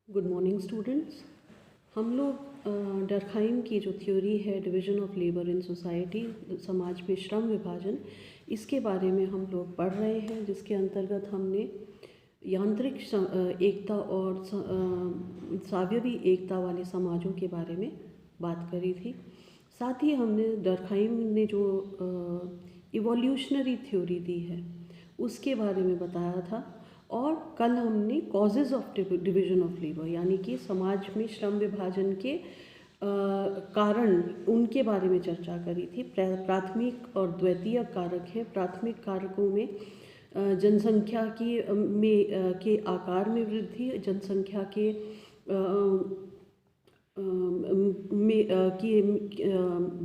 Good morning students. हम लोग Durkheim की जो थ्योरी है division of labour in society, समाज में श्रम विभाजन, इसके बारे में हम लोग पढ़ रहे हैं, जिसके अंतर्गत हमने यांत्रिक एकता और सावयवी एकता वाले समाजों के बारे में बात करी थी। साथ ही हमने डरखाइम ने जो इवोल्यूशनरी थ्योरी दी है उसके बारे में बताया था। और कल हमने causes of division of labour यानी कि समाज में श्रम विभाजन के कारण, उनके बारे में चर्चा करी थी। प्राथमिक और द्वितीय कारक हैं। प्राथमिक कारकों में जनसंख्या की के आकार में वृद्धि, जनसंख्या के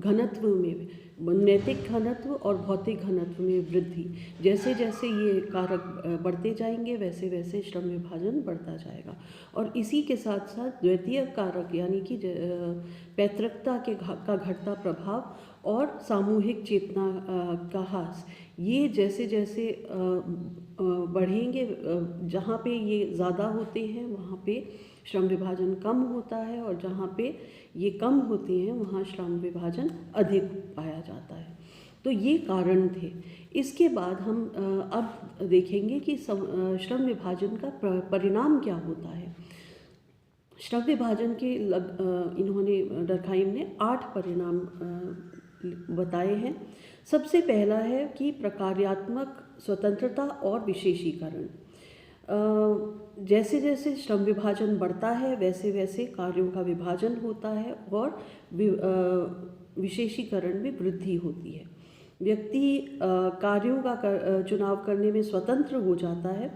घनत्व में, नैतिक घनत्व और भौतिक घनत्व में वृद्धि। जैसे जैसे ये कारक बढ़ते जाएंगे वैसे वैसे श्रम विभाजन बढ़ता जाएगा। और इसी के साथ साथ द्वितीय कारक यानी कि पैतृकता का घटता प्रभाव और सामूहिक चेतना का ह्रास, ये जैसे जैसे बढ़ेंगे, जहाँ पे ये ज़्यादा होते हैं वहाँ पे श्रम विभाजन कम होता है, और जहाँ पे ये कम होते हैं वहाँ श्रम विभाजन अधिक पाया जाता है। तो ये कारण थे। इसके बाद हम अब देखेंगे कि श्रम विभाजन का परिणाम क्या होता है। श्रम विभाजन के इन्होंने डरखाइम ने 8 परिणाम बताए हैं। सबसे पहला है कि प्रकार्यात्मक स्वतंत्रता और विशेषीकरण। जैसे जैसे श्रम विभाजन बढ़ता है वैसे वैसे कार्यों का विभाजन होता है और विशेषीकरण में वृद्धि होती है। व्यक्ति कार्यों का चुनाव करने में स्वतंत्र हो जाता है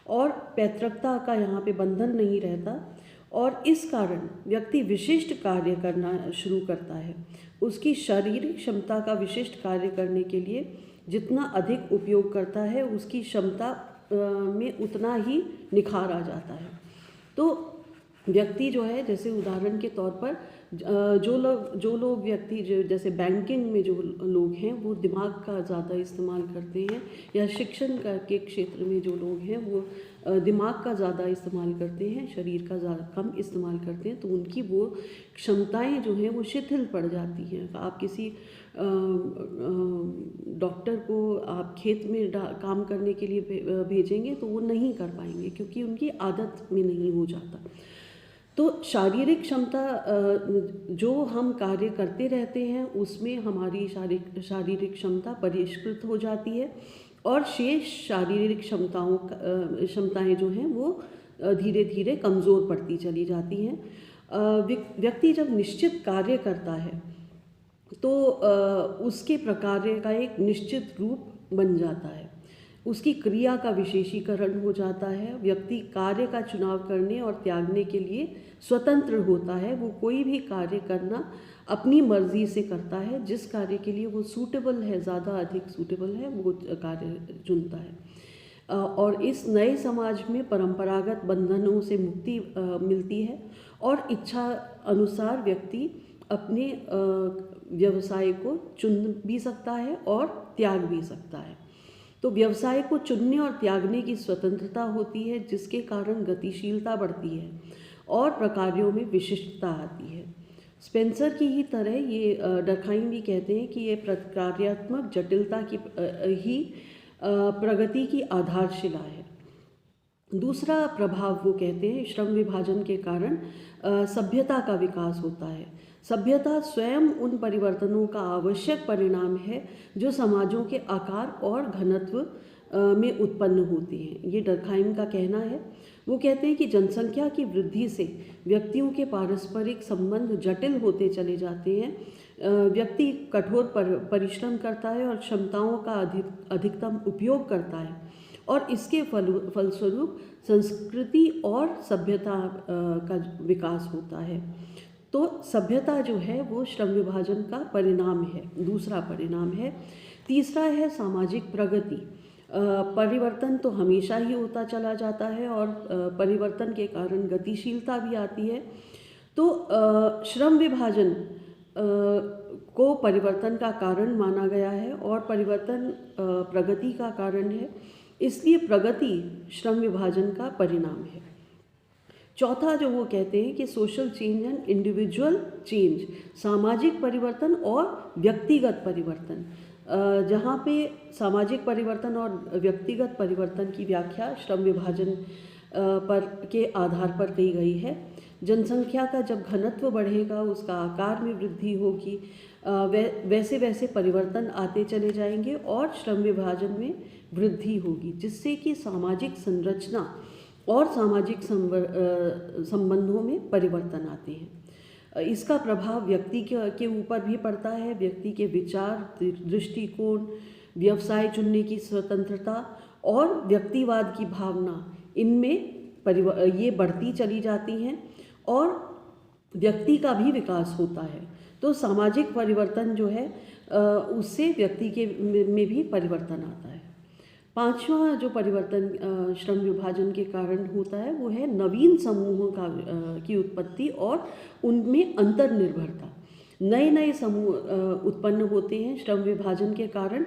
और पैतृकता का यहाँ पे बंधन नहीं रहता, और इस कारण व्यक्ति विशिष्ट कार्य करना शुरू करता है। उसकी शारीरिक क्षमता का विशिष्ट कार्य करने के लिए जितना अधिक उपयोग करता है उसकी क्षमता में उतना ही निखार आ जाता है। तो व्यक्ति जो है, जैसे उदाहरण के तौर पर जो लोग व्यक्ति जैसे बैंकिंग में जो लोग हैं वो दिमाग का ज़्यादा इस्तेमाल करते हैं, या शिक्षण के क्षेत्र में जो लोग हैं वो दिमाग का ज़्यादा इस्तेमाल करते हैं, शरीर का ज़्यादा कम इस्तेमाल करते हैं, तो उनकी वो क्षमताएं जो हैं वो शिथिल पड़ जाती हैं। आप किसी डॉक्टर को आप खेत में काम करने के लिए भेजेंगे तो वो नहीं कर पाएंगे, क्योंकि उनकी आदत में नहीं हो जाता। तो शारीरिक क्षमता, जो हम कार्य करते रहते हैं उसमें हमारी शारीरिक क्षमता परिष्कृत हो जाती है, और शेष शारीरिक क्षमताएं जो हैं वो धीरे धीरे कमज़ोर पड़ती चली जाती हैं। व्यक्ति जब निश्चित कार्य करता है तो उसके प्रकार का एक निश्चित रूप बन जाता है, उसकी क्रिया का विशेषीकरण हो जाता है। व्यक्ति कार्य का चुनाव करने और त्यागने के लिए स्वतंत्र होता है। वो कोई भी कार्य करना अपनी मर्जी से करता है, जिस कार्य के लिए वो सूटेबल है, ज़्यादा अधिक सूटेबल है, वो कार्य चुनता है। और इस नए समाज में परंपरागत बंधनों से मुक्ति मिलती है, और इच्छा अनुसार व्यक्ति अपने व्यवसाय को चुन भी सकता है और त्याग भी सकता है। तो व्यवसाय को चुनने और त्यागने की स्वतंत्रता होती है, जिसके कारण गतिशीलता बढ़ती है और प्रकारों में विशिष्टता आती है। स्पेंसर की ही तरह ये डरखाइम भी कहते हैं कि ये प्रकार्यात्मक जटिलता की ही प्रगति की आधारशिला है। दूसरा प्रभाव वो कहते हैं, श्रम विभाजन के कारण सभ्यता का विकास होता है। सभ्यता स्वयं उन परिवर्तनों का आवश्यक परिणाम है जो समाजों के आकार और घनत्व में उत्पन्न होते हैं। ये डरखाइम का कहना है। वो कहते हैं कि जनसंख्या की वृद्धि से व्यक्तियों के पारस्परिक संबंध जटिल होते चले जाते हैं। व्यक्ति कठोर परिश्रम करता है और क्षमताओं का अधिकतम उपयोग करता है, और इसके फलस्वरूप संस्कृति और सभ्यता का विकास होता है। तो सभ्यता जो है वो श्रम विभाजन का परिणाम है, दूसरा परिणाम है। तीसरा है सामाजिक प्रगति। परिवर्तन तो हमेशा ही होता चला जाता है, और परिवर्तन के कारण गतिशीलता भी आती है। तो श्रम विभाजन को परिवर्तन का कारण माना गया है, और परिवर्तन प्रगति का कारण है, इसलिए प्रगति श्रम विभाजन का परिणाम है। चौथा जो वो कहते हैं कि social change and individual change, सामाजिक परिवर्तन और व्यक्तिगत परिवर्तन। जहाँ पे सामाजिक परिवर्तन और व्यक्तिगत परिवर्तन की व्याख्या श्रम विभाजन पर के आधार पर की गई है। जनसंख्या का जब घनत्व बढ़ेगा, उसका आकार में वृद्धि होगी, वैसे वैसे परिवर्तन आते चले जाएंगे और श्रम विभाजन में वृद्धि होगी, जिससे कि सामाजिक संरचना और सामाजिक संबंधों में परिवर्तन आते हैं। इसका प्रभाव व्यक्ति के ऊपर भी पड़ता है। व्यक्ति के विचार, दृष्टिकोण, व्यवसाय चुनने की स्वतंत्रता और व्यक्तिवाद की भावना, इनमें ये बढ़ती चली जाती हैं और व्यक्ति का भी विकास होता है। तो सामाजिक परिवर्तन जो है उससे व्यक्ति के में भी परिवर्तन आता है। पांचवा जो परिवर्तन श्रम विभाजन के कारण होता है वो है नवीन समूहों की उत्पत्ति और उनमें अंतर्निर्भरता। नए नए समूह उत्पन्न होते हैं श्रम विभाजन के कारण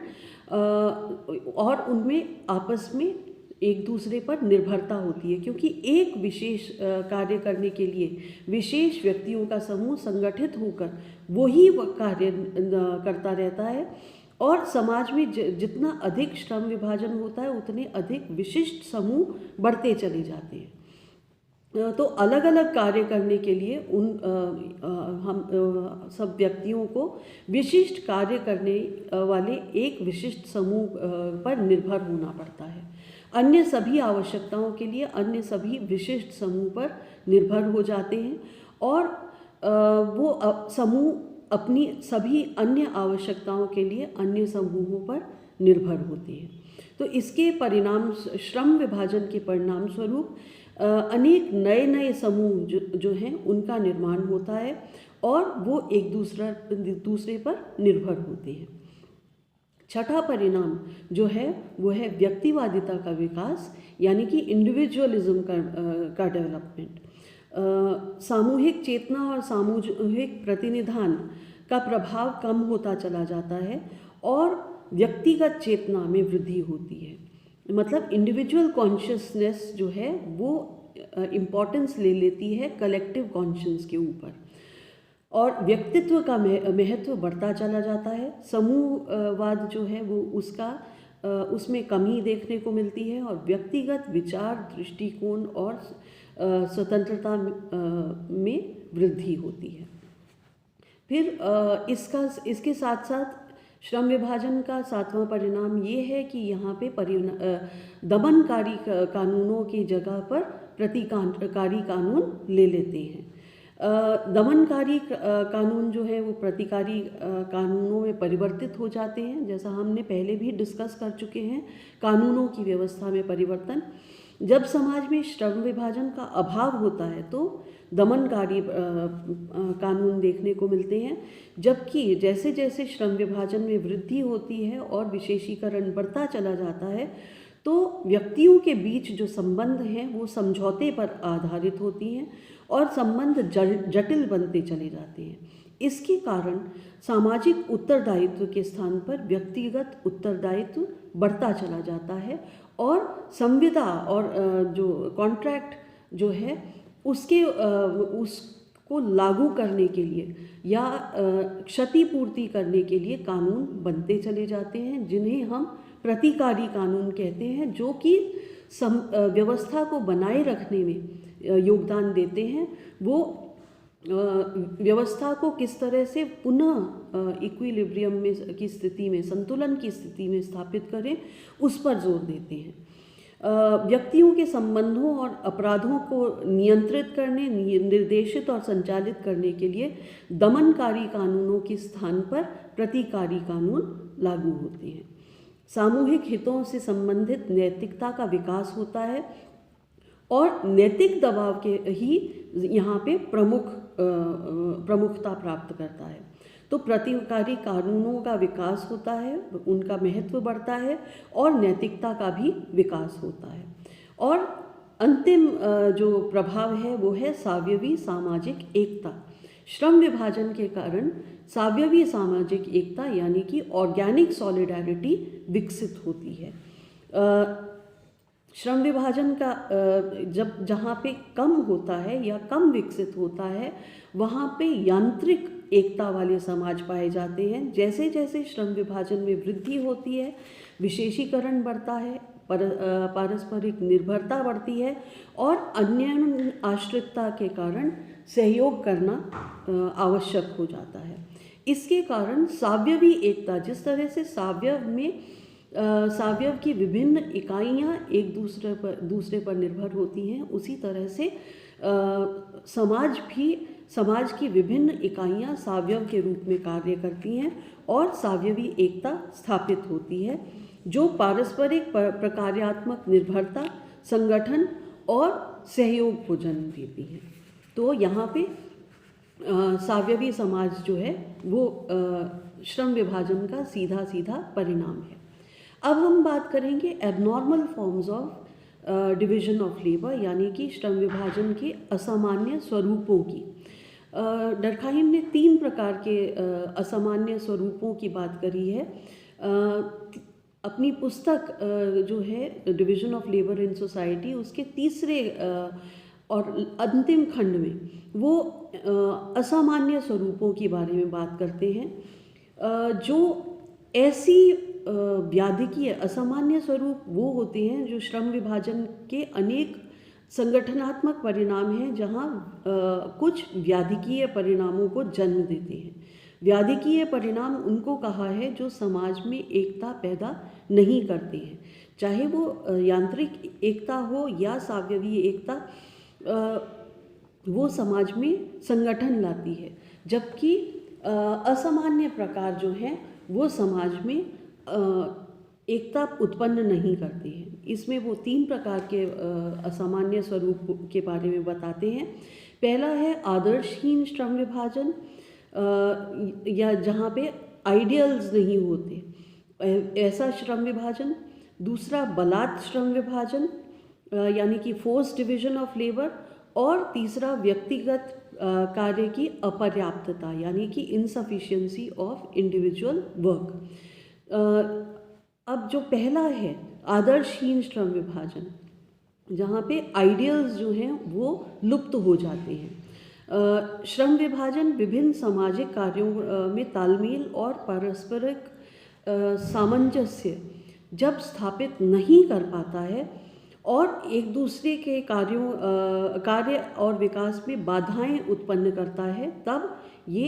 और उनमें आपस में एक दूसरे पर निर्भरता होती है, क्योंकि एक विशेष कार्य करने के लिए विशेष व्यक्तियों का समूह संगठित होकर वही कार्य करता रहता है और समाज में जितना अधिक श्रम विभाजन होता है उतने अधिक विशिष्ट समूह बढ़ते चले जाते हैं। तो अलग अलग कार्य करने के लिए हम सब व्यक्तियों को विशिष्ट कार्य करने वाले एक विशिष्ट समूह पर निर्भर होना पड़ता है। अन्य सभी आवश्यकताओं के लिए अन्य सभी विशिष्ट समूह पर निर्भर हो जाते हैं और वो समूह अपनी सभी अन्य आवश्यकताओं के लिए अन्य समूहों पर निर्भर होते हैं। तो इसके परिणाम, श्रम विभाजन के परिणाम स्वरूप अनेक नए नए समूह जो हैं उनका निर्माण होता है और वो एक दूसरे पर निर्भर होते हैं। छठा परिणाम जो है वो है व्यक्तिवादिता का विकास, यानी कि इंडिविजुअलिज्म का डेवलपमेंट। सामूहिक चेतना और सामूहिक प्रतिनिधान का प्रभाव कम होता चला जाता है और व्यक्तिगत चेतना में वृद्धि होती है। मतलब इंडिविजुअल कॉन्शियसनेस जो है वो इम्पोर्टेंस ले लेती है कलेक्टिव कॉन्शियस के ऊपर और व्यक्तित्व का महत्व बढ़ता चला जाता है। समूहवाद जो है वो उसमें कमी देखने को मिलती है और व्यक्तिगत विचार, दृष्टिकोण और स्वतंत्रता में वृद्धि होती है। फिर इसके साथ साथ श्रम विभाजन का सातवां परिणाम ये है कि यहाँ पे दमनकारी कानूनों की जगह पर प्रतिकारी कानून ले लेते हैं। दमनकारी कानून जो है वो प्रतिकारी कानूनों में परिवर्तित हो जाते हैं। जैसा हमने पहले भी डिस्कस कर चुके हैं, कानूनों की व्यवस्था में परिवर्तन। जब समाज में श्रम विभाजन का अभाव होता है तो दमनकारी कानून देखने को मिलते हैं, जबकि जैसे जैसे श्रम विभाजन में वृद्धि होती है और विशेषीकरण बढ़ता चला जाता है तो व्यक्तियों के बीच जो संबंध हैं वो समझौते पर आधारित होती हैं और संबंध जटिल बनते चले जाते हैं। इसके कारण सामाजिक उत्तरदायित्व के स्थान पर व्यक्तिगत उत्तरदायित्व बढ़ता चला जाता है और संविदा और जो कॉन्ट्रैक्ट जो है उसको लागू करने के लिए या क्षतिपूर्ति करने के लिए कानून बनते चले जाते हैं, जिन्हें हम प्रतिकारी कानून कहते हैं, जो कि व्यवस्था को बनाए रखने में योगदान देते हैं। वो व्यवस्था को किस तरह से पुनः इक्विलिब्रियम में की स्थिति में, संतुलन की स्थिति में स्थापित करें, उस पर जोर देते हैं। व्यक्तियों के संबंधों और अपराधों को नियंत्रित करने, निर्देशित और संचालित करने के लिए दमनकारी कानूनों के स्थान पर प्रतिकारी कानून लागू होते हैं। सामूहिक हितों से संबंधित नैतिकता का विकास होता है और नैतिक दबाव के ही यहाँ पे प्रमुखता प्राप्त करता है। तो प्रतिकारी कानूनों का विकास होता है, उनका महत्व बढ़ता है और नैतिकता का भी विकास होता है। और अंतिम जो प्रभाव है वो है सावयवी सामाजिक एकता। श्रम विभाजन के कारण सावयवी सामाजिक एकता यानी कि ऑर्गेनिक सॉलिडारिटी विकसित होती है। श्रम विभाजन का जब जहाँ पे कम होता है या कम विकसित होता है, वहाँ पे यांत्रिक एकता वाले समाज पाए जाते हैं। जैसे जैसे श्रम विभाजन में वृद्धि होती है, विशेषीकरण बढ़ता है, पारस्परिक निर्भरता बढ़ती है और अन्य आश्रितता के कारण सहयोग करना आवश्यक हो जाता है। इसके कारण सावयवी एकता, जिस तरह से सावयव की विभिन्न इकाइयाँ एक दूसरे पर निर्भर होती हैं, उसी तरह से समाज की विभिन्न इकाइयाँ सावयव के रूप में कार्य करती हैं और सावयवी एकता स्थापित होती है, जो पारस्परिक प्रकार्यात्मक निर्भरता, संगठन और सहयोग को जन्म देती है। तो यहाँ पे सावयवी समाज जो है वो श्रम विभाजन का सीधा सीधा परिणाम है। अब हम बात करेंगे abnormal forms of division of labour, यानी कि श्रम विभाजन के असामान्य स्वरूपों की। डर्कहाइम ने 3 प्रकार के असामान्य स्वरूपों की बात करी है। अपनी पुस्तक जो है division of labour in society, उसके तीसरे और अंतिम खंड में वो असामान्य स्वरूपों के बारे में बात करते हैं। जो ऐसी व्याधिकीय असामान्य स्वरूप वो होते हैं जो श्रम विभाजन के अनेक संगठनात्मक परिणाम हैं, जहाँ कुछ व्याधिकीय परिणामों को जन्म देते हैं। व्याधिकीय परिणाम उनको कहा है जो समाज में एकता पैदा नहीं करते हैं, चाहे वो यांत्रिक एकता हो या सावयवी एकता, वो समाज में संगठन लाती है। जबकि असामान्य प्रकार जो हैं वो समाज में एकता उत्पन्न नहीं करते हैं। इसमें वो 3 प्रकार के असामान्य स्वरूप के बारे में बताते हैं। पहला है आदर्शहीन श्रम विभाजन, या जहाँ पे आइडियल्स नहीं होते, ऐसा श्रम विभाजन। दूसरा बलात् श्रम विभाजन, यानी कि फोर्स डिवीजन ऑफ लेबर। और तीसरा व्यक्तिगत कार्य की अपर्याप्तता, यानी कि इनसफिशिएंसी ऑफ इंडिविजुअल वर्क। अब जो पहला है आदर्शहीन श्रम विभाजन, जहाँ पे आइडियल्स जो हैं वो लुप्त हो जाते हैं। श्रम विभाजन विभिन्न सामाजिक कार्यों में तालमेल और पारस्परिक सामंजस्य जब स्थापित नहीं कर पाता है और एक दूसरे के कार्य और विकास में बाधाएं उत्पन्न करता है, तब ये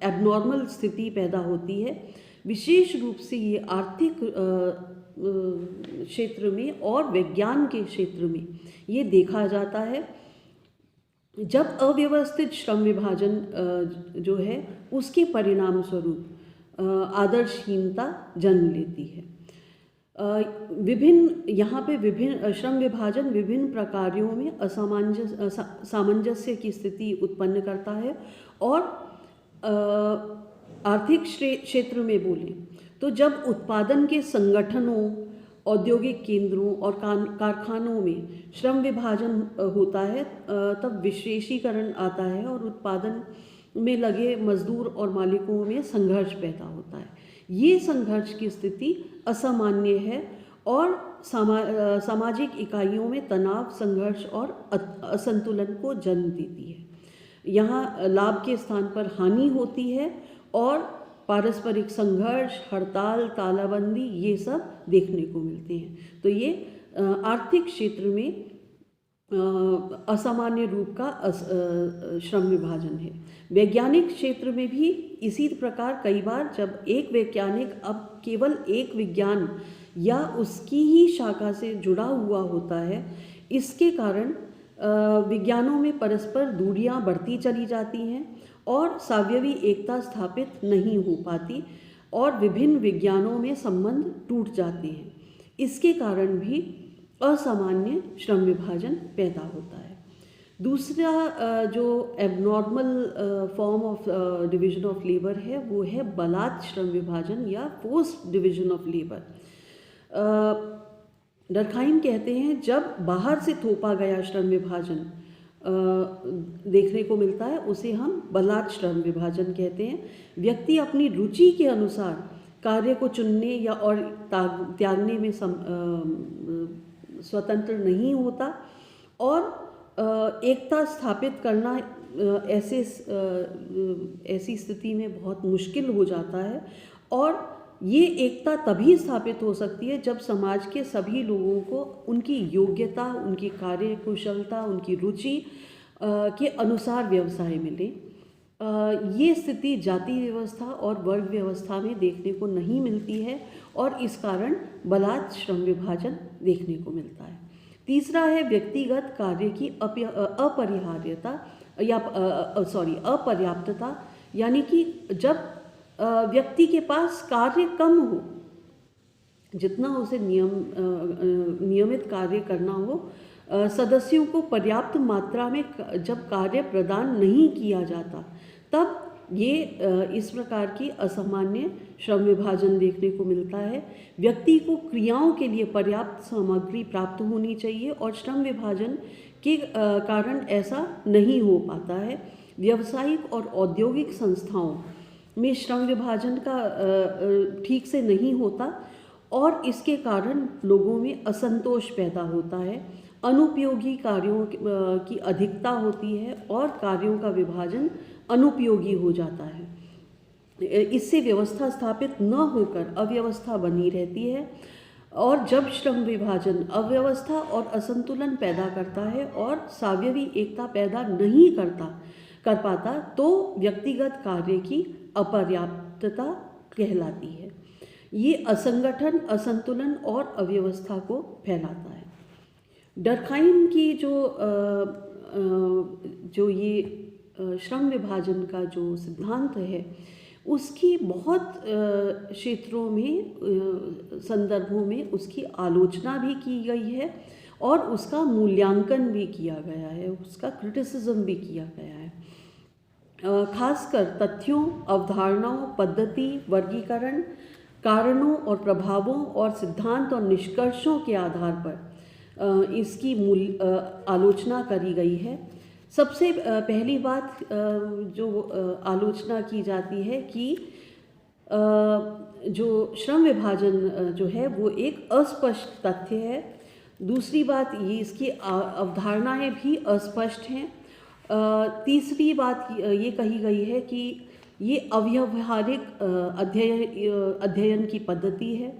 एबनॉर्मल स्थिति पैदा होती है। विशेष रूप से ये आर्थिक क्षेत्र में और विज्ञान के क्षेत्र में ये देखा जाता है, जब अव्यवस्थित श्रम विभाजन जो है उसके परिणाम स्वरूप आदर्शहीनता जन्म लेती है। यहाँ पे विभिन्न श्रम विभाजन विभिन्न प्रकारों में सामंजस्य की स्थिति उत्पन्न करता है। और आर्थिक क्षेत्र में बोलें तो जब उत्पादन के संगठनों, औद्योगिक केंद्रों और कारखानों में श्रम विभाजन होता है, तब विशेषीकरण आता है और उत्पादन में लगे मजदूर और मालिकों में संघर्ष पैदा होता है। ये संघर्ष की स्थिति असामान्य है और सामाजिक इकाइयों में तनाव, संघर्ष और असंतुलन को जन्म देती है। यहाँ लाभ के स्थान पर हानि होती है और पारस्परिक संघर्ष, हड़ताल, तालाबंदी ये सब देखने को मिलते हैं। तो ये आर्थिक क्षेत्र में असामान्य रूप का श्रम विभाजन है। वैज्ञानिक क्षेत्र में भी इसी प्रकार कई बार जब एक वैज्ञानिक अब केवल एक विज्ञान या उसकी ही शाखा से जुड़ा हुआ होता है, इसके कारण विज्ञानों में परस्पर दूरियां बढ़ती चली जाती हैं और सावयवी एकता स्थापित नहीं हो पाती और विभिन्न विज्ञानों में संबंध टूट जाते हैं। इसके कारण भी असामान्य श्रम विभाजन पैदा होता है। दूसरा जो abnormal form of division of labour है वो है बलात् श्रम विभाजन या forced division of labour. Durkheim कहते हैं जब बाहर से थोपा गया श्रम विभाजन देखने को मिलता है, उसे हम बलात् श्रम विभाजन कहते हैं। व्यक्ति अपनी रुचि के अनुसार कार्य को चुनने या और त्यागने में स्वतंत्र नहीं होता, और एकता स्थापित करना ऐसी स्थिति में बहुत मुश्किल हो जाता है। और ये एकता तभी स्थापित हो सकती है जब समाज के सभी लोगों को उनकी योग्यता, उनकी कार्य कुशलता, उनकी रुचि के अनुसार व्यवसाय मिले। ये स्थिति जाति व्यवस्था और वर्ग व्यवस्था में देखने को नहीं मिलती है, और इस कारण बलात् श्रम विभाजन देखने को मिलता है। तीसरा है व्यक्तिगत कार्य की अपरिहार्यता या अपर्याप्तता, यानी कि जब व्यक्ति के पास कार्य कम हो, जितना उसे नियमित कार्य करना हो, सदस्यों को पर्याप्त मात्रा में जब कार्य प्रदान नहीं किया जाता, तब ये इस प्रकार की असामान्य श्रम विभाजन देखने को मिलता है। व्यक्ति को क्रियाओं के लिए पर्याप्त सामग्री प्राप्त होनी चाहिए, और श्रम विभाजन के कारण ऐसा नहीं हो पाता है। व्यावसायिक और औद्योगिक संस्थाओं में श्रम विभाजन का ठीक से नहीं होता, और इसके कारण लोगों में असंतोष पैदा होता है। अनुपयोगी कार्यों की अधिकता होती है, और कार्यों का विभाजन अनुपयोगी हो जाता है। इससे व्यवस्था स्थापित न होकर अव्यवस्था बनी रहती है, और जब श्रम विभाजन अव्यवस्था और असंतुलन पैदा करता है और सावयवी एकता पैदा नहीं कर पाता, तो व्यक्तिगत कार्य की अपर्याप्तता कहलाती है। ये असंगठन, असंतुलन और अव्यवस्था को फैलाता है। डर्कहाइम की जो ये श्रम विभाजन का जो सिद्धांत है, उसकी बहुत क्षेत्रों में, संदर्भों में उसकी आलोचना भी की गई है, और उसका मूल्यांकन भी किया गया है, उसका क्रिटिसिज्म भी किया गया है। खासकर तथ्यों, अवधारणाओं, पद्धति, वर्गीकरण, कारणों और प्रभावों और सिद्धांत और निष्कर्षों के आधार पर इसकी आलोचना करी गई है। सबसे पहली बात जो आलोचना की जाती है कि जो श्रम विभाजन जो है वो एक अस्पष्ट तथ्य है। दूसरी बात, ये इसकी अवधारणाएं भी अस्पष्ट हैं। तीसरी बात ये कही गई है कि ये अव्यावहारिक अध्ययन की पद्धति है,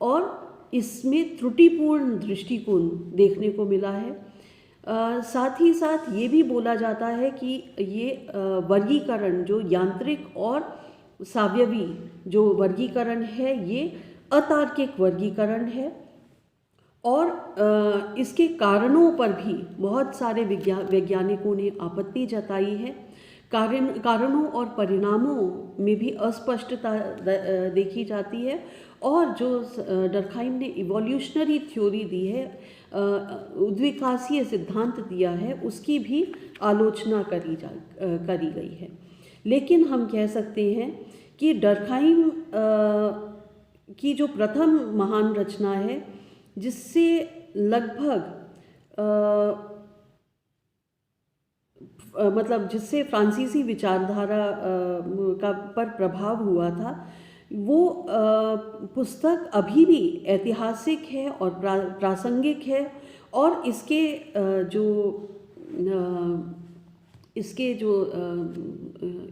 और इसमें त्रुटिपूर्ण दृष्टिकोण देखने को मिला है। साथ ही साथ ये भी बोला जाता है कि ये वर्गीकरण जो यांत्रिक और सावयवी जो वर्गीकरण है, ये अतार्किक वर्गीकरण है, और इसके कारणों पर भी बहुत सारे वैज्ञानिकों ने आपत्ति जताई है। कारणों और परिणामों में भी अस्पष्टता देखी जाती है, और जो डर्कहाइम ने इवोल्यूशनरी थ्योरी दी है, उद्विकासीय सिद्धांत दिया है, उसकी भी आलोचना करी गई है। लेकिन हम कह सकते हैं कि डर्कहाइम की जो प्रथम महान रचना है, जिससे लगभग जिससे फ्रांसीसी विचारधारा पर प्रभाव हुआ था, वो पुस्तक अभी भी ऐतिहासिक है और प्रासंगिक है, और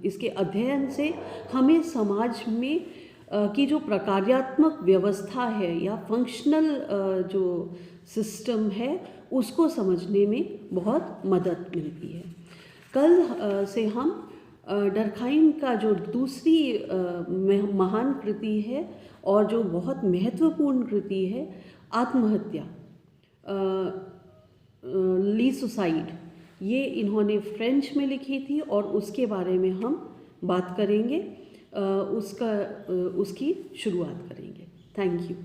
इसके अध्ययन से हमें समाज में की जो प्रकार्यात्मक व्यवस्था है या फंक्शनल जो सिस्टम है, उसको समझने में बहुत मदद मिलती है। कल से हम डर्कहाइम का जो दूसरी महान कृति है और जो बहुत महत्वपूर्ण कृति है, आत्महत्या, ली सुसाइड, ये इन्होंने फ्रेंच में लिखी थी, और उसके बारे में हम बात करेंगे, उसकी शुरुआत करेंगे। Thank you.